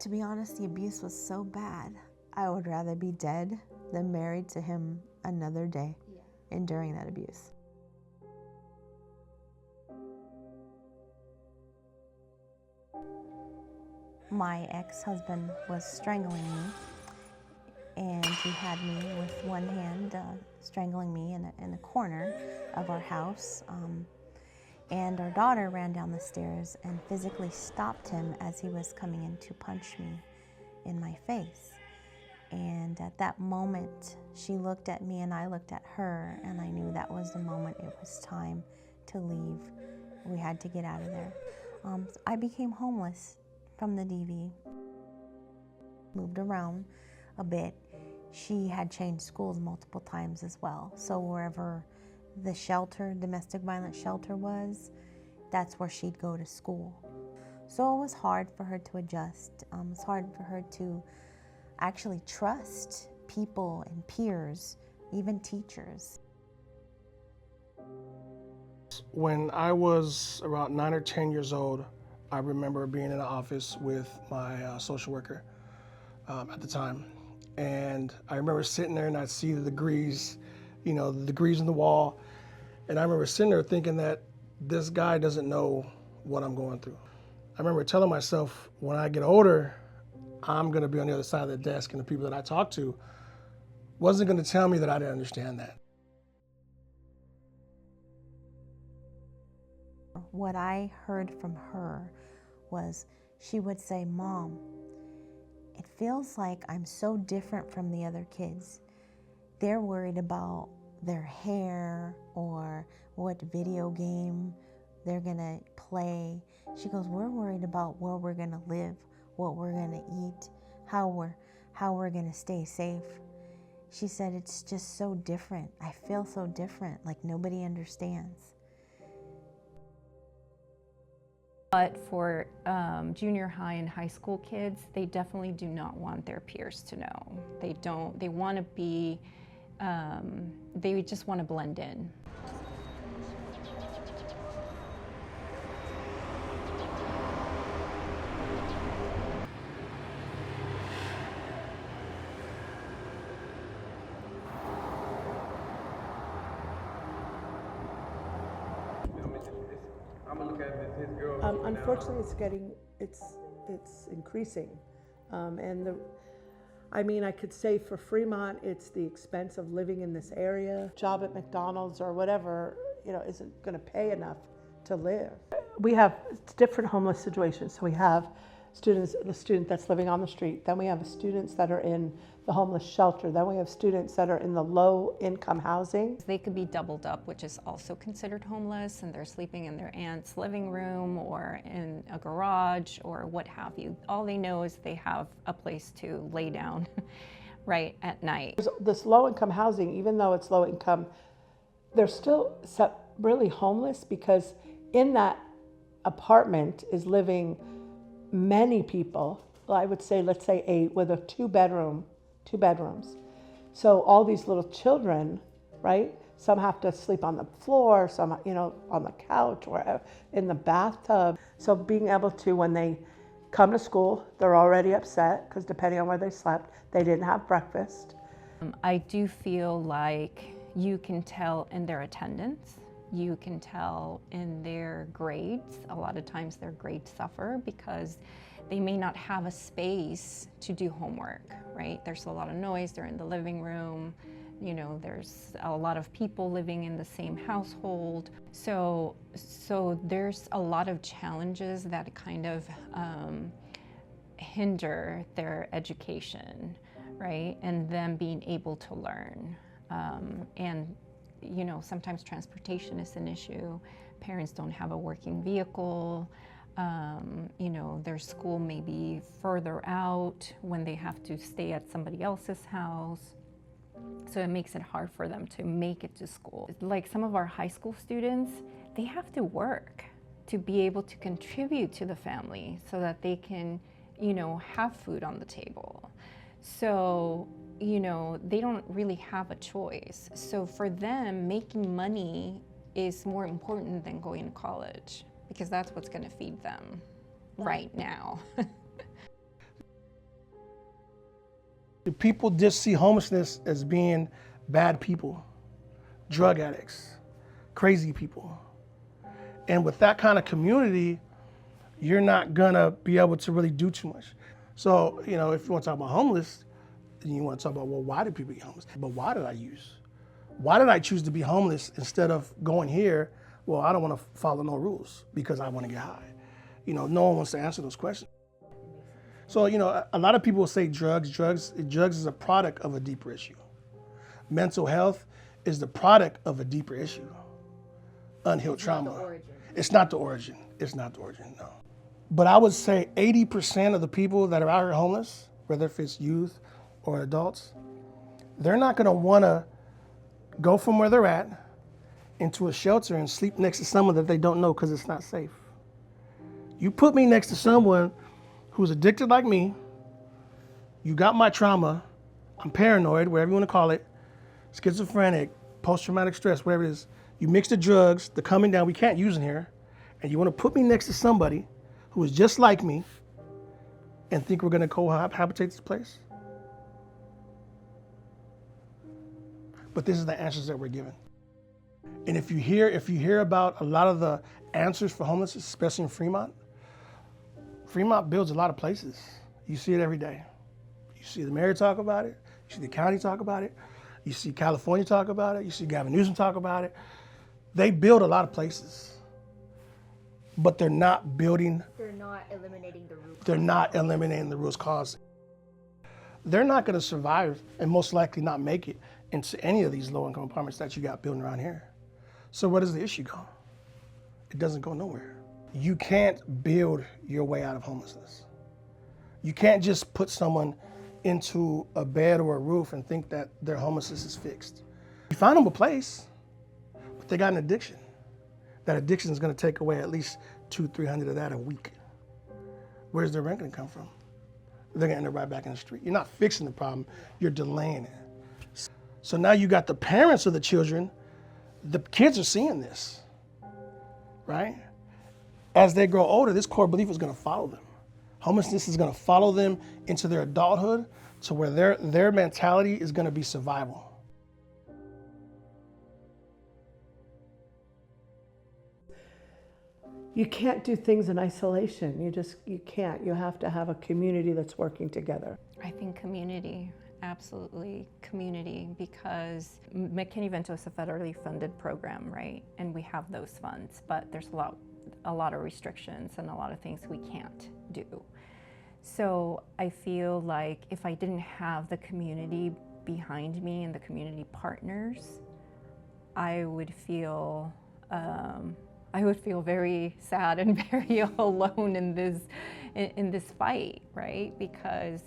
To be honest, the abuse was so bad. I would rather be dead than married to him another day enduring that abuse. My ex-husband was strangling me, and he had me with one hand strangling me in a corner of our house. And our daughter ran down the stairs and physically stopped him as he was coming in to punch me in my face. And at that moment, she looked at me and I looked at her, and I knew that was the moment it was time to leave. We had to get out of there. I became homeless from the DV. Moved around a bit. She had changed schools multiple times as well. So wherever the shelter, domestic violence shelter was, that's where she'd go to school. So it was hard for her to adjust. It's hard for her to actually trust people and peers, even teachers. When I was about 9 or 10 years old, I remember being in the office with my social worker at the time. And I remember sitting there and I'd see the degrees, the degrees in the wall. And I remember sitting there thinking that this guy doesn't know what I'm going through. I remember telling myself, when I get older, I'm gonna be on the other side of the desk, and the people that I talked to wasn't gonna tell me that I didn't understand that. What I heard from her was, she would say, "Mom, it feels like I'm so different from the other kids. They're worried about their hair or what video game they're gonna play." She goes, "We're worried about where we're gonna live, what we're gonna eat, how we're gonna stay safe." She said, "It's just so different. I feel so different, like nobody understands." But for junior high and high school kids, they definitely do not want their peers to know. They want to be, they just want to blend in. Unfortunately, it's increasing, and I could say for Fremont, it's the expense of living in this area. Job at McDonald's or whatever, isn't going to pay enough to live. We have different homeless situations. So we have the student that's living on the street. Then we have students that are in the homeless shelter. Then we have students that are in the low income housing. They could be doubled up, which is also considered homeless, and they're sleeping in their aunt's living room or in a garage or what have you. All they know is they have a place to lay down right at night. This low income housing, even though it's low income, they're still really homeless, because in that apartment is living many people. I would say, let's say 8 with a two bedrooms. So all these little children, right? Some have to sleep on the floor, some, on the couch or in the bathtub. So being able to, when they come to school, they're already upset because depending on where they slept, they didn't have breakfast. I do feel like you can tell in their attendance. You can tell in their grades. A lot of times their grades suffer because they may not have a space to do homework, right? There's a lot of noise, they're in the living room, there's a lot of people living in the same household. So there's a lot of challenges that kind of hinder their education, right? And them being able to learn. And sometimes transportation is an issue. Parents don't have a working vehicle. Their school may be further out when they have to stay at somebody else's house. So it makes it hard for them to make it to school. Like some of our high school students, they have to work to be able to contribute to the family so that they can, have food on the table. So, they don't really have a choice. So for them, making money is more important than going to college, because that's what's going to feed them right now. People just see homelessness as being bad people, drug addicts, crazy people. And with that kind of community, you're not gonna be able to really do too much. So, you know, if you want to talk about homeless, then you want to talk about, well, why did people get homeless? But why did I use? Why did I choose to be homeless instead of going here? Well, I don't want to follow no rules because I want to get high. You know, no one wants to answer those questions. So, you know, a lot of people will say drugs is a product of a deeper issue. Mental health is the product of a deeper issue. Unhealed trauma. It's not the origin. It's not the origin, no. But I would say 80% of the people that are out here homeless, whether if it's youth or adults, they're not gonna wanna go from where they're at into a shelter and sleep next to someone that they don't know because it's not safe. You put me next to someone who's addicted like me, you got my trauma, I'm paranoid, whatever you wanna call it, schizophrenic, post-traumatic stress, whatever it is, you mix the drugs, the coming down we can't use in here, and you wanna put me next to somebody who is just like me and think we're gonna cohabitate this place? But this is the answers that we're given. And if you hear about a lot of the answers for homelessness, especially in Fremont builds a lot of places. You see it every day. You see the mayor talk about it, you see the county talk about it, you see California talk about it, you see Gavin Newsom talk about it. They build a lot of places, but they're not eliminating the root cause. They're not eliminating the root cause. They're not gonna survive and most likely not make it into any of these low-income apartments that you got building around here. So where does the issue go? It doesn't go nowhere. You can't build your way out of homelessness. You can't just put someone into a bed or a roof and think that their homelessness is fixed. You find them a place, but they got an addiction. That addiction is gonna take away at least $200-300 of that a week. Where's their rent gonna come from? They're gonna end up right back in the street. You're not fixing the problem, you're delaying it. So now you got the parents of the children, the kids are seeing this, right? As they grow older, this core belief is gonna follow them. Homelessness is gonna follow them into their adulthood to where their mentality is gonna be survival. You can't do things in isolation. You can't. You have to have a community that's working together. I think community, absolutely community, because McKinney-Vento is a federally funded program, right? And we have those funds, but there's a lot of restrictions and a lot of things we can't do. So I feel like if I didn't have the community behind me and the community partners, I would feel very sad and very alone in this fight, right? Because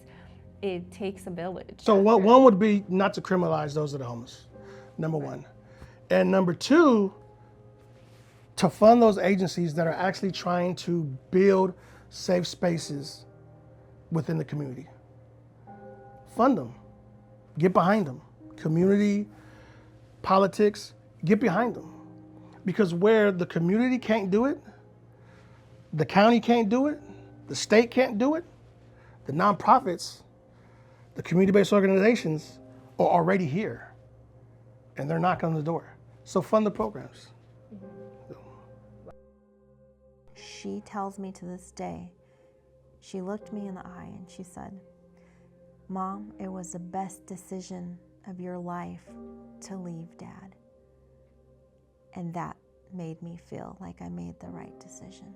it takes a village. So one would be not to criminalize those that are homeless, number one. And number two, to fund those agencies that are actually trying to build safe spaces within the community. Fund them, get behind them. Community, politics, get behind them. Because where the community can't do it, the county can't do it, the state can't do it, the nonprofits, the community-based organizations are already here and they're knocking on the door. So fund the programs. She tells me to this day, she looked me in the eye and she said, "Mom, it was the best decision of your life to leave Dad." And that made me feel like I made the right decision.